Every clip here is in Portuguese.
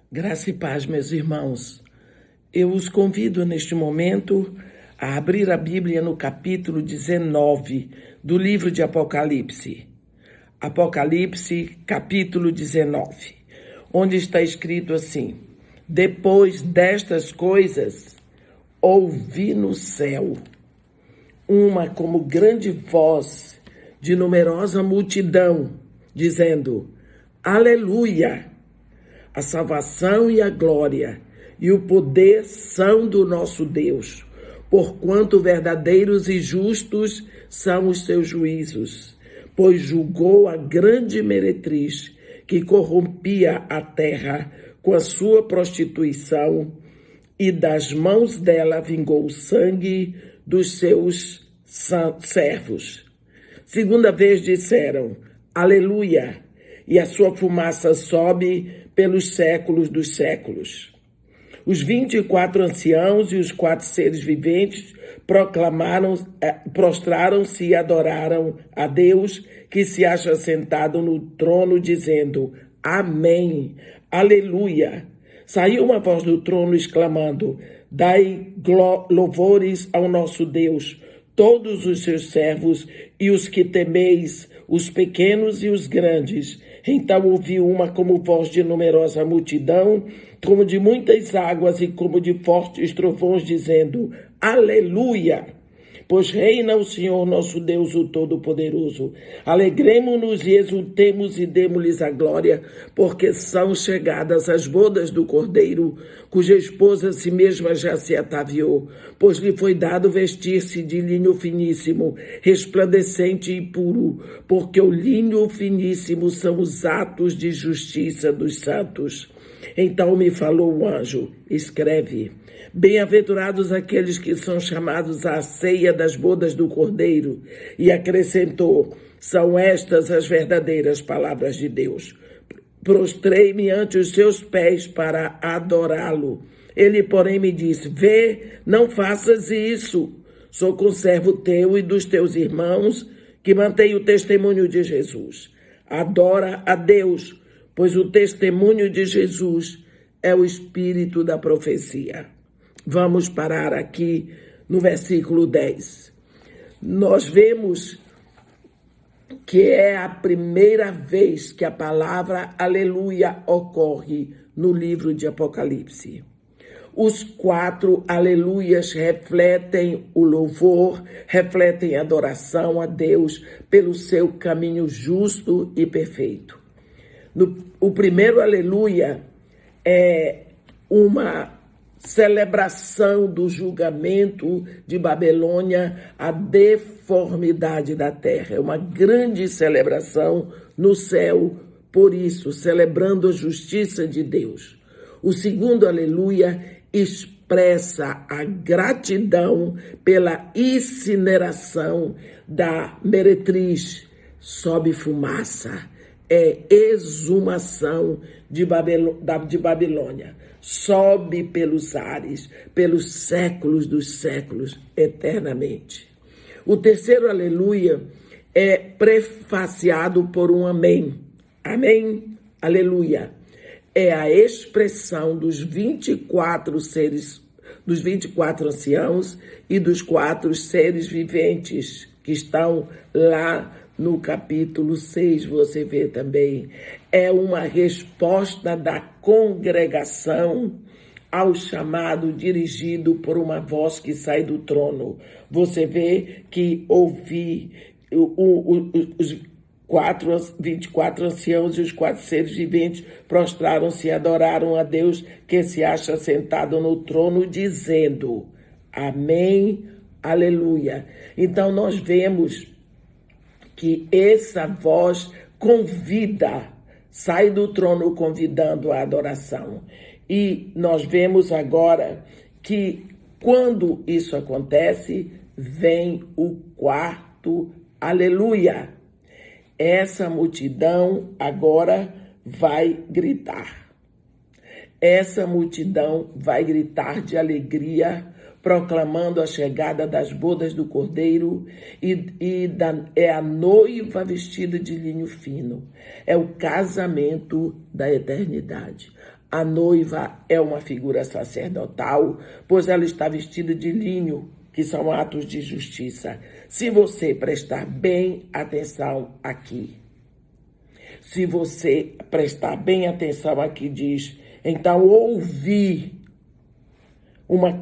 Graça e paz, meus irmãos. Eu os convido neste momento a abrir a Bíblia no capítulo 19 do livro de Apocalipse. Apocalipse, capítulo 19, onde está escrito assim: Depois destas coisas, ouvi no céu uma como grande voz de numerosa multidão, dizendo: Aleluia! A salvação e a glória e o poder são do nosso Deus, porquanto verdadeiros e justos são os seus juízos, pois julgou a grande meretriz que corrompia a terra com a sua prostituição, e das mãos dela vingou o sangue dos seus servos. Segunda vez disseram: Aleluia! E a sua fumaça sobe pelos séculos dos séculos. Os 24 anciãos e os 4 seres viventes prostraram-se e adoraram a Deus, que se acha sentado no trono, dizendo: Amém, Aleluia. Saiu uma voz do trono exclamando: Dai louvores ao nosso Deus, todos os seus servos e os que temeis, os pequenos e os grandes. Então ouvi uma como voz de numerosa multidão, como de muitas águas e como de fortes trovões, dizendo: Aleluia! Pois reina o Senhor nosso Deus, o Todo-Poderoso. Alegremo-nos e exultemos e demos-lhes a glória, porque são chegadas as bodas do Cordeiro, cuja esposa si mesma já se ataviou, pois lhe foi dado vestir-se de linho finíssimo, resplandecente e puro, porque o linho finíssimo são os atos de justiça dos santos. Então me falou o anjo: escreve: Bem-aventurados aqueles que são chamados à ceia das bodas do Cordeiro. E acrescentou: são estas as verdadeiras palavras de Deus. Prostrei-me ante os seus pés para adorá-lo. Ele, porém, me disse: vê, não faças isso. Sou conservo teu e dos teus irmãos, que mantém o testemunho de Jesus. Adora a Deus, pois o testemunho de Jesus é o espírito da profecia. Vamos parar aqui no versículo 10. Nós vemos que é a primeira vez que a palavra aleluia ocorre no livro de Apocalipse. Os 4 aleluias refletem o louvor, refletem a adoração a Deus pelo seu caminho justo e perfeito. O primeiro aleluia é uma celebração do julgamento de Babilônia, a deformidade da terra. É uma grande celebração no céu, por isso, celebrando a justiça de Deus. O segundo aleluia expressa a gratidão pela incineração da meretriz. Sobe fumaça, é exumação de Babilônia. Sobe pelos ares, pelos séculos dos séculos, eternamente. O terceiro aleluia é prefaciado por um amém. Amém, aleluia. É a expressão dos 24 seres, dos 24 anciãos e dos 4 seres viventes que estão lá no capítulo 6, você vê também. É uma resposta da congregação ao chamado dirigido por uma voz que sai do trono. Você vê que ouvi os 24 anciãos e os 4 seres viventes prostraram-se e adoraram a Deus, que se acha sentado no trono, dizendo: Amém, aleluia. Então nós vemos que essa voz convida, sai do trono convidando a adoração. E nós vemos agora que quando isso acontece, vem o 4º aleluia. Essa multidão agora vai gritar. Essa multidão vai gritar de alegria, proclamando a chegada das bodas do Cordeiro, é a noiva vestida de linho fino. É o casamento da eternidade. A noiva é uma figura sacerdotal, pois ela está vestida de linho, que são atos de justiça. Se você prestar bem atenção aqui, se você prestar bem atenção aqui, diz, então ouvi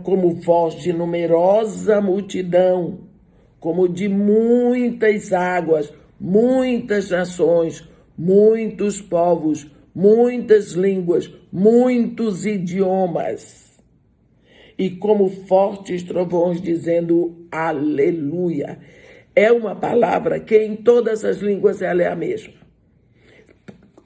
como voz de numerosa multidão, como de muitas águas, muitas nações, muitos povos, muitas línguas, muitos idiomas, e como fortes trovões dizendo aleluia. É uma palavra que em todas as línguas ela é a mesma.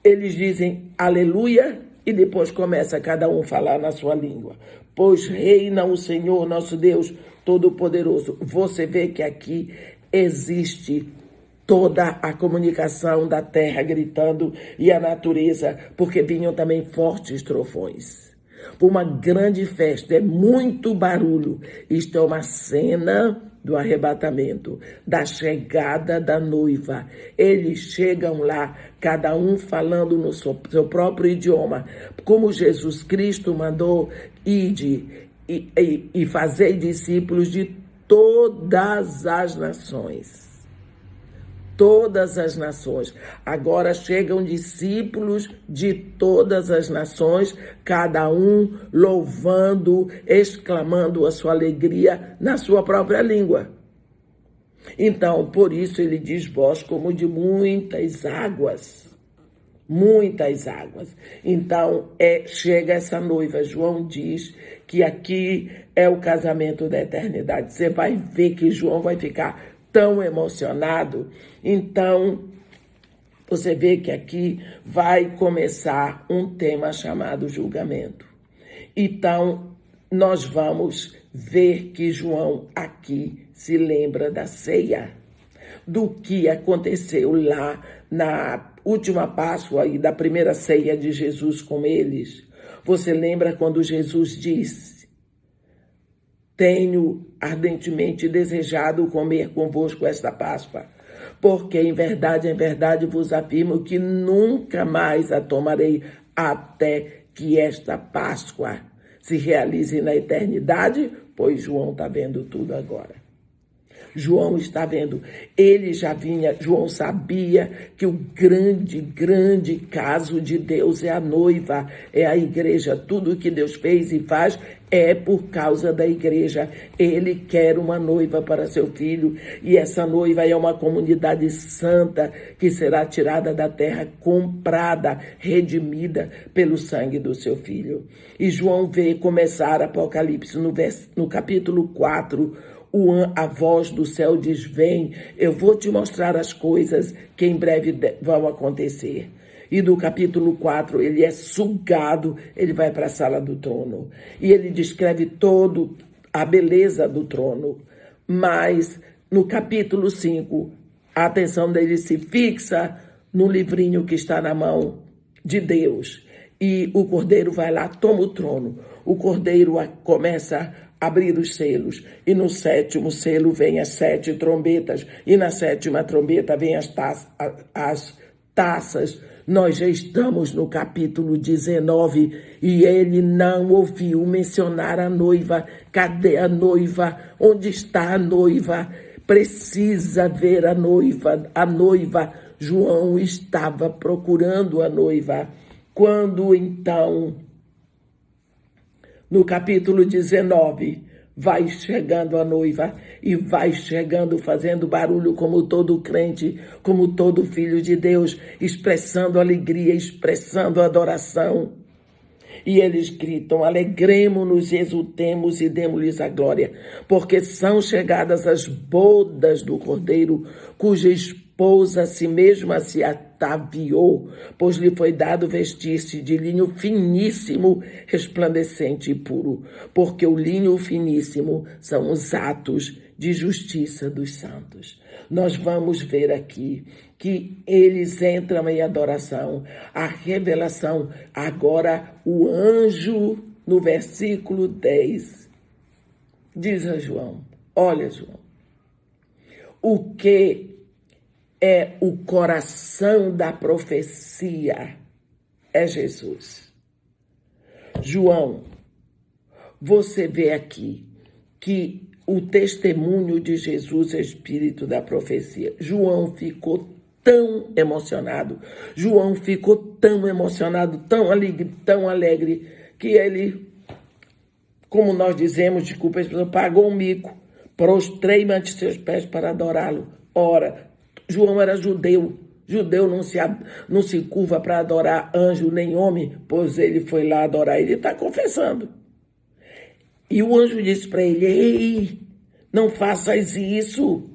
Eles dizem aleluia e depois começa cada um a falar na sua língua. Pois reina o Senhor nosso Deus Todo-Poderoso. Você vê que aqui existe toda a comunicação da terra gritando e a natureza, porque vinham também fortes trovões. Uma grande festa, é muito barulho. Isto é uma cena do arrebatamento, da chegada da noiva. Eles chegam lá, cada um falando no seu próprio idioma, como Jesus Cristo mandou, ide e fazei discípulos de todas as nações. Todas as nações. Agora chegam discípulos de todas as nações, cada um louvando, exclamando a sua alegria na sua própria língua. Então, por isso ele diz voz como de muitas águas. Muitas águas. Então, chega essa noiva. João diz que aqui é o casamento da eternidade. Você vai ver que João vai ficar tão emocionado. Então, você vê que aqui vai começar um tema chamado julgamento. Então, nós vamos ver que João aqui se lembra da ceia, do que aconteceu lá na última Páscoa e da primeira ceia de Jesus com eles. Você lembra quando Jesus disse: tenho ardentemente desejado comer convosco esta Páscoa, porque em verdade vos afirmo que nunca mais a tomarei até que esta Páscoa se realize na eternidade, pois João está vendo tudo agora. João está vendo, ele já vinha, João sabia que o grande caso de Deus é a noiva, é a igreja. Tudo que Deus fez e faz é por causa da igreja. Ele quer uma noiva para seu filho, e essa noiva é uma comunidade santa que será tirada da terra, comprada, redimida pelo sangue do seu filho. E João vê começar Apocalipse no capítulo 4, a voz do céu diz: vem, eu vou te mostrar as coisas que em breve vão acontecer. E do capítulo 4, ele é sugado, ele vai para a sala do trono. E ele descreve toda a beleza do trono. Mas no capítulo 5, a atenção dele se fixa no livrinho que está na mão de Deus. E o cordeiro vai lá, toma o trono. O cordeiro começa a abrir os selos, e no 7º selo vem as 7 trombetas, e na 7ª trombeta vem as taças. Nós já estamos no capítulo 19, e ele não ouviu mencionar a noiva. Cadê a noiva? Onde está a noiva? Precisa ver a noiva. A noiva. João estava procurando a noiva. Quando então, no capítulo 19, vai chegando a noiva e vai chegando fazendo barulho como todo crente, como todo filho de Deus, expressando alegria, expressando adoração. E eles gritam: alegremo-nos, exultemos e demos-lhes a glória, porque são chegadas as bodas do Cordeiro, cuja esposa a si mesma se ataviou, pois lhe foi dado vestir-se de linho finíssimo, resplandecente e puro, porque o linho finíssimo são os atos de justiça dos santos. Nós vamos ver aqui que eles entram em adoração, a revelação. Agora o anjo, no versículo 10, diz a João: olha, João, o que é o coração da profecia é Jesus. João, você vê aqui que o testemunho de Jesus é espírito da profecia. João ficou tão emocionado, tão alegre, que ele, como nós dizemos, desculpa, pagou um mico, prostrei-me ante seus pés para adorá-lo. Ora, João era judeu não se curva para adorar anjo nem homem, pois ele foi lá adorar, ele está confessando. E o anjo disse para ele: ei, não faças isso,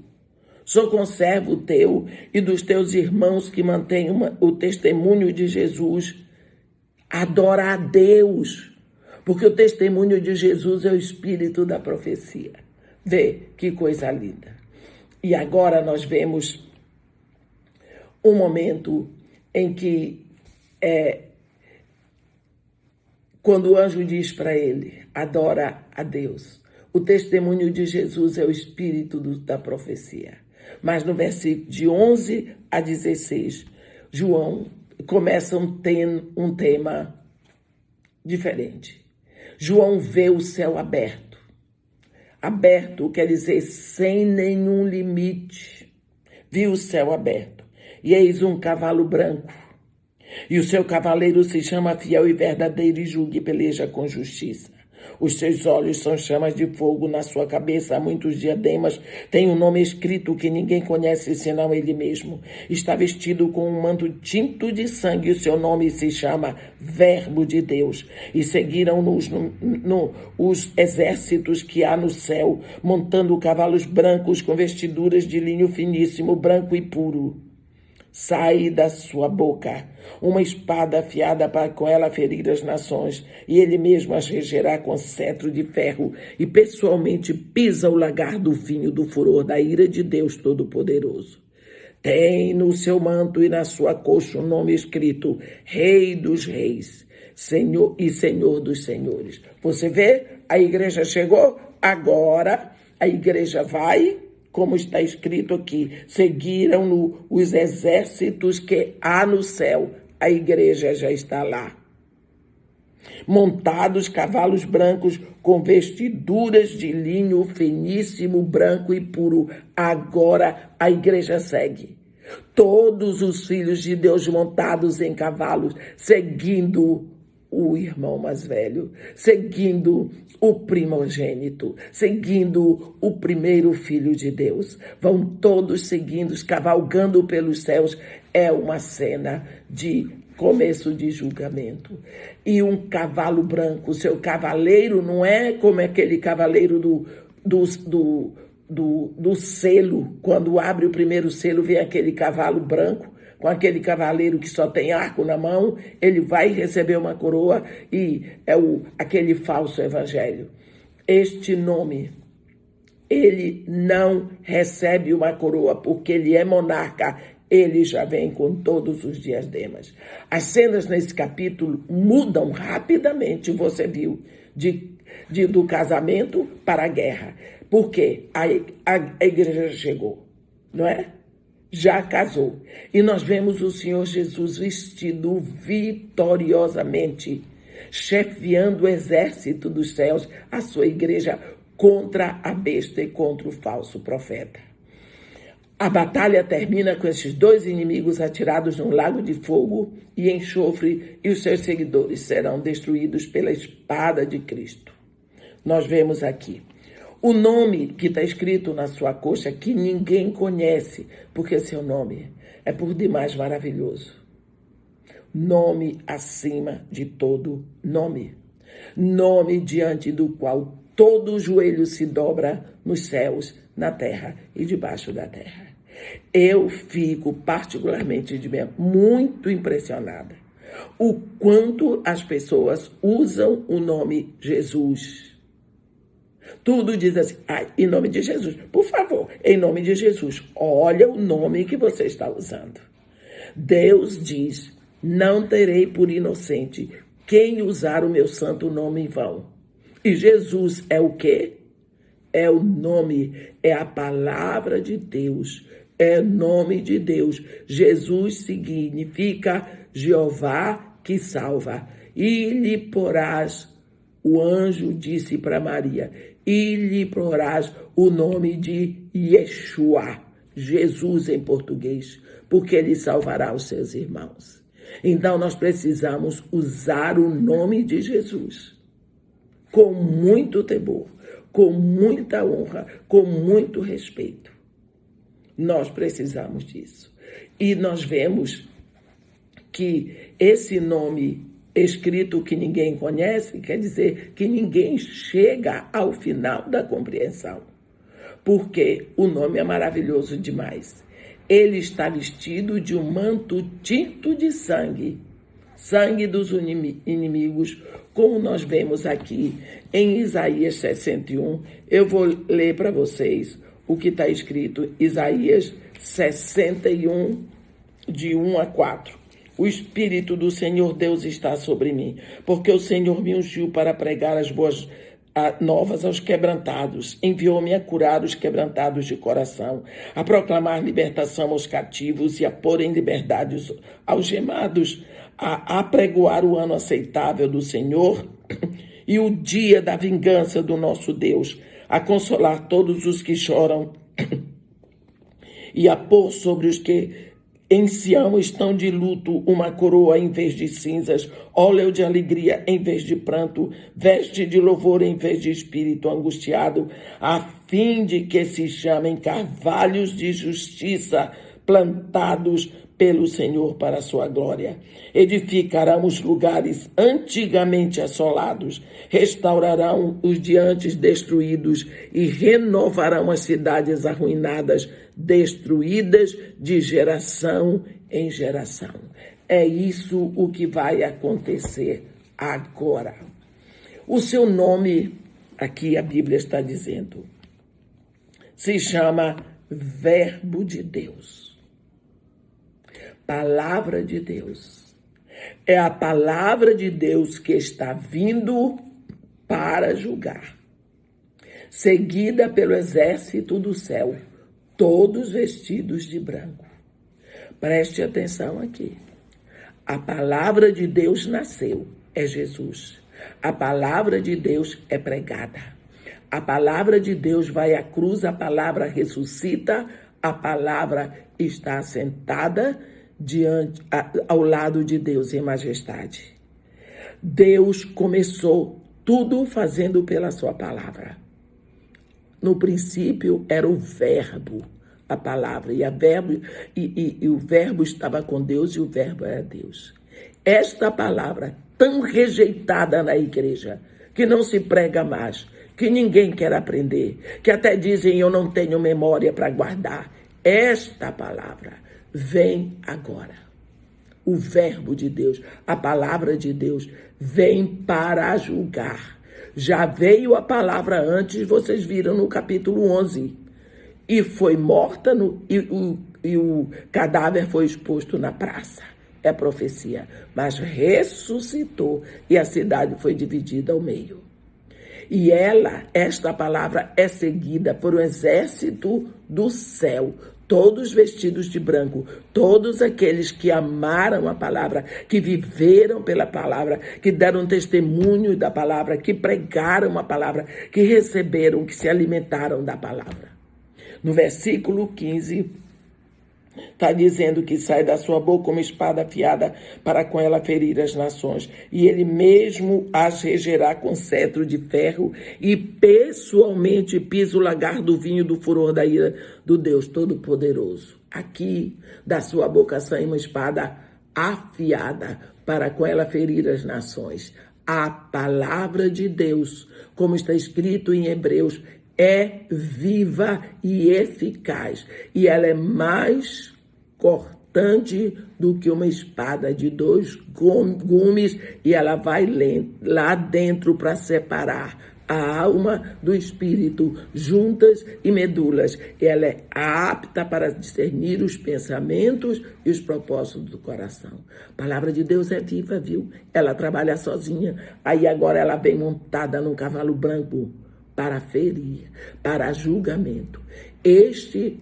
sou conservo teu e dos teus irmãos que mantêm o testemunho de Jesus. Adora a Deus, porque o testemunho de Jesus é o espírito da profecia. Vê que coisa linda. E agora nós vemos um momento em que, quando o anjo diz para ele, adora a Deus. O testemunho de Jesus é o espírito da profecia. Mas no versículo de 11 a 16, João começa um tema diferente. João vê o céu aberto. Aberto quer dizer sem nenhum limite. Viu o céu aberto. E eis um cavalo branco. E o seu cavaleiro se chama Fiel e Verdadeiro e julga e peleja com justiça. Os seus olhos são chamas de fogo, na sua cabeça há muitos diademas. Tem um nome escrito que ninguém conhece senão ele mesmo. Está vestido com um manto tinto de sangue, o seu nome se chama Verbo de Deus. E seguiram-nos os exércitos que há no céu, montando cavalos brancos com vestiduras de linho finíssimo, branco e puro. Sai da sua boca uma espada afiada para com ela ferir as nações, e ele mesmo as regerá com cetro de ferro, e pessoalmente pisa o lagar do vinho do furor da ira de Deus Todo-Poderoso. Tem no seu manto e na sua coxa um nome escrito: Rei dos Reis, Senhor e Senhor dos Senhores. Você vê? A igreja chegou, agora a igreja vai, como está escrito aqui, seguiram-no os exércitos que há no céu. A igreja já está lá. Montados cavalos brancos com vestiduras de linho finíssimo, branco e puro. Agora a igreja segue. Todos os filhos de Deus montados em cavalos, seguindo o irmão mais velho, seguindo o primogênito, seguindo o primeiro filho de Deus. Vão todos seguindo, cavalgando pelos céus. É uma cena de começo de julgamento. E um cavalo branco, seu cavaleiro não é como aquele cavaleiro do selo. Quando abre o primeiro selo, vem aquele cavalo branco, com aquele cavaleiro que só tem arco na mão. Ele vai receber uma coroa, e é aquele falso evangelho. Este nome, ele não recebe uma coroa porque ele é monarca, ele já vem com todos os diademas. As cenas nesse capítulo mudam rapidamente, você viu, do casamento para a guerra. Porque a igreja chegou, não é? Já casou. E nós vemos o Senhor Jesus vestido vitoriosamente, chefiando o exército dos céus, a sua igreja, contra a besta e contra o falso profeta. A batalha termina com esses dois inimigos atirados num lago de fogo e enxofre, e os seus seguidores serão destruídos pela espada de Cristo. Nós vemos aqui o nome que está escrito na sua coxa, que ninguém conhece, porque seu nome é por demais maravilhoso. Nome acima de todo nome. Nome diante do qual todo joelho se dobra nos céus, na terra e debaixo da terra. Eu fico particularmente muito impressionada o quanto as pessoas usam o nome Jesus. Tudo diz assim: em nome de Jesus. Por favor, em nome de Jesus. Olha o nome que você está usando. Deus diz: não terei por inocente quem usar o meu santo nome em vão. E Jesus é o quê? É o nome, é a palavra de Deus, é o nome de Deus. Jesus significa Jeová que salva. e lhe porás, o anjo disse para Maria, e lhe porás o nome de Yeshua, Jesus em português, porque ele salvará os seus irmãos. Então nós precisamos usar o nome de Jesus com muito temor, com muita honra, com muito respeito. Nós precisamos disso. E nós vemos que esse nome escrito que ninguém conhece, quer dizer que ninguém chega ao final da compreensão, porque o nome é maravilhoso demais. Ele está vestido de um manto tinto de sangue, sangue dos inimigos, como nós vemos aqui em Isaías 61. Eu vou ler para vocês o que está escrito, Isaías 61, de 1 a 4. O Espírito do Senhor Deus está sobre mim, porque o Senhor me ungiu para pregar as boas novas aos quebrantados, enviou-me a curar os quebrantados de coração, a proclamar libertação aos cativos e a pôr em liberdade os algemados, a apregoar o ano aceitável do Senhor e o dia da vingança do nosso Deus, a consolar todos os que choram e a pôr sobre os que em Sião estão de luto uma coroa em vez de cinzas, óleo de alegria em vez de pranto, veste de louvor em vez de espírito angustiado, a fim de que se chamem carvalhos de justiça plantados pelo Senhor para a sua glória. Edificarão os lugares antigamente assolados, restaurarão os de antes destruídos e renovarão as cidades arruinadas, destruídas de geração em geração. É isso o que vai acontecer agora. O seu nome, aqui a Bíblia está dizendo, se chama Verbo de Deus. Palavra de Deus. É a palavra de Deus que está vindo para julgar. Seguida pelo exército do céu, todos vestidos de branco. Preste atenção aqui. A palavra de Deus nasceu, é Jesus. A palavra de Deus é pregada. A palavra de Deus vai à cruz, a palavra ressuscita, a palavra está assentada ao lado de Deus em majestade. Deus começou tudo fazendo pela sua palavra. No princípio era o verbo, a palavra, e o verbo estava com Deus e o verbo era Deus. Esta palavra tão rejeitada na igreja, que não se prega mais, que ninguém quer aprender, que até dizem eu não tenho memória para guardar. Esta palavra vem agora. O verbo de Deus, a palavra de Deus, vem para julgar. Já veio a palavra antes, vocês viram no capítulo 11. E foi morta, e o cadáver foi exposto na praça. É profecia. Mas ressuscitou e a cidade foi dividida ao meio. E esta palavra é seguida por um exército do céu, todos vestidos de branco, todos aqueles que amaram a palavra, que viveram pela palavra, que deram testemunho da palavra, que pregaram a palavra, que receberam, que se alimentaram da palavra. No versículo 15, está dizendo que sai da sua boca uma espada afiada para com ela ferir as nações. E ele mesmo as regerá com cetro de ferro e pessoalmente pisa o lagar do vinho do furor da ira do Deus Todo-Poderoso. Aqui da sua boca sai uma espada afiada para com ela ferir as nações. A palavra de Deus, como está escrito em Hebreus, é viva e eficaz, e ela é mais cortante do que uma espada de 2 gumes, e ela vai lá dentro para separar a alma do espírito, juntas e medulas. Ela é apta para discernir os pensamentos e os propósitos do coração. A palavra de Deus é viva, viu? Ela trabalha sozinha, aí agora ela vem montada num cavalo branco, para ferir, para julgamento. Este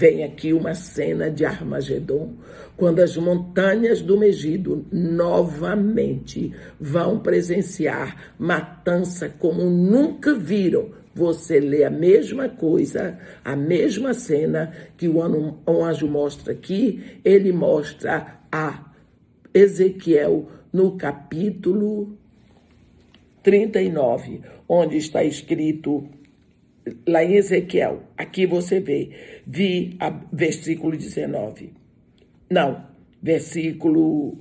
Vem aqui uma cena de Armagedon, quando as montanhas do Megido novamente vão presenciar matança como nunca viram. Você lê a mesma coisa, a mesma cena que o anjo mostra aqui, ele mostra a Ezequiel no capítulo 39, onde está escrito lá em Ezequiel, aqui você vê, versículo 19. Não, versículo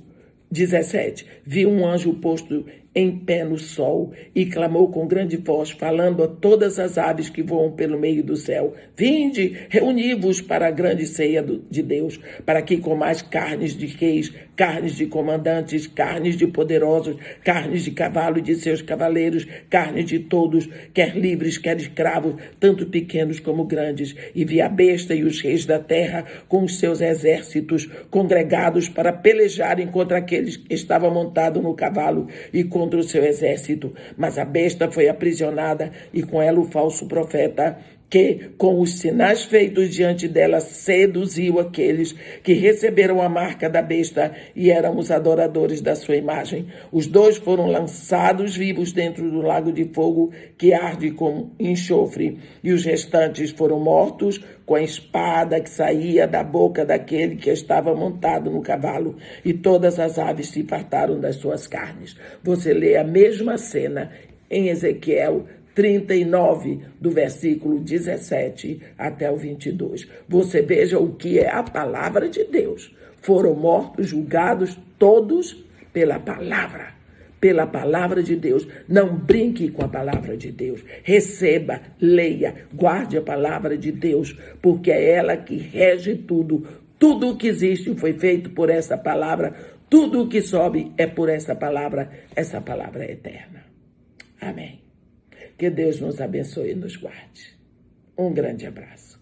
17. Vi um anjo posto em pé no sol e clamou com grande voz, falando a todas as aves que voam pelo meio do céu: vinde, reuni-vos para a grande ceia de Deus, para que comais carnes de reis, carnes de comandantes, carnes de poderosos, carnes de cavalo e de seus cavaleiros, carnes de todos, quer livres, quer escravos, tanto pequenos como grandes. E vi a besta e os reis da terra com os seus exércitos congregados para pelejarem contra aqueles que estavam montados no cavalo e contra o seu exército. Mas a besta foi aprisionada e com ela o falso profeta, que, com os sinais feitos diante dela, seduziu aqueles que receberam a marca da besta e eram os adoradores da sua imagem. Os dois foram lançados vivos dentro do lago de fogo que arde com enxofre, e os restantes foram mortos com a espada que saía da boca daquele que estava montado no cavalo, e todas as aves se fartaram das suas carnes. Você lê a mesma cena em Ezequiel 39, do versículo 17 até o 22. Você veja o que é a palavra de Deus. Foram mortos, julgados, todos pela palavra de Deus. Não brinque com a palavra de Deus. Receba, leia, guarde a palavra de Deus, porque é ela que rege tudo. Tudo o que existe foi feito por essa palavra. Tudo o que sobe é por essa palavra. Essa palavra é eterna. Amém. Que Deus nos abençoe e nos guarde. Um grande abraço.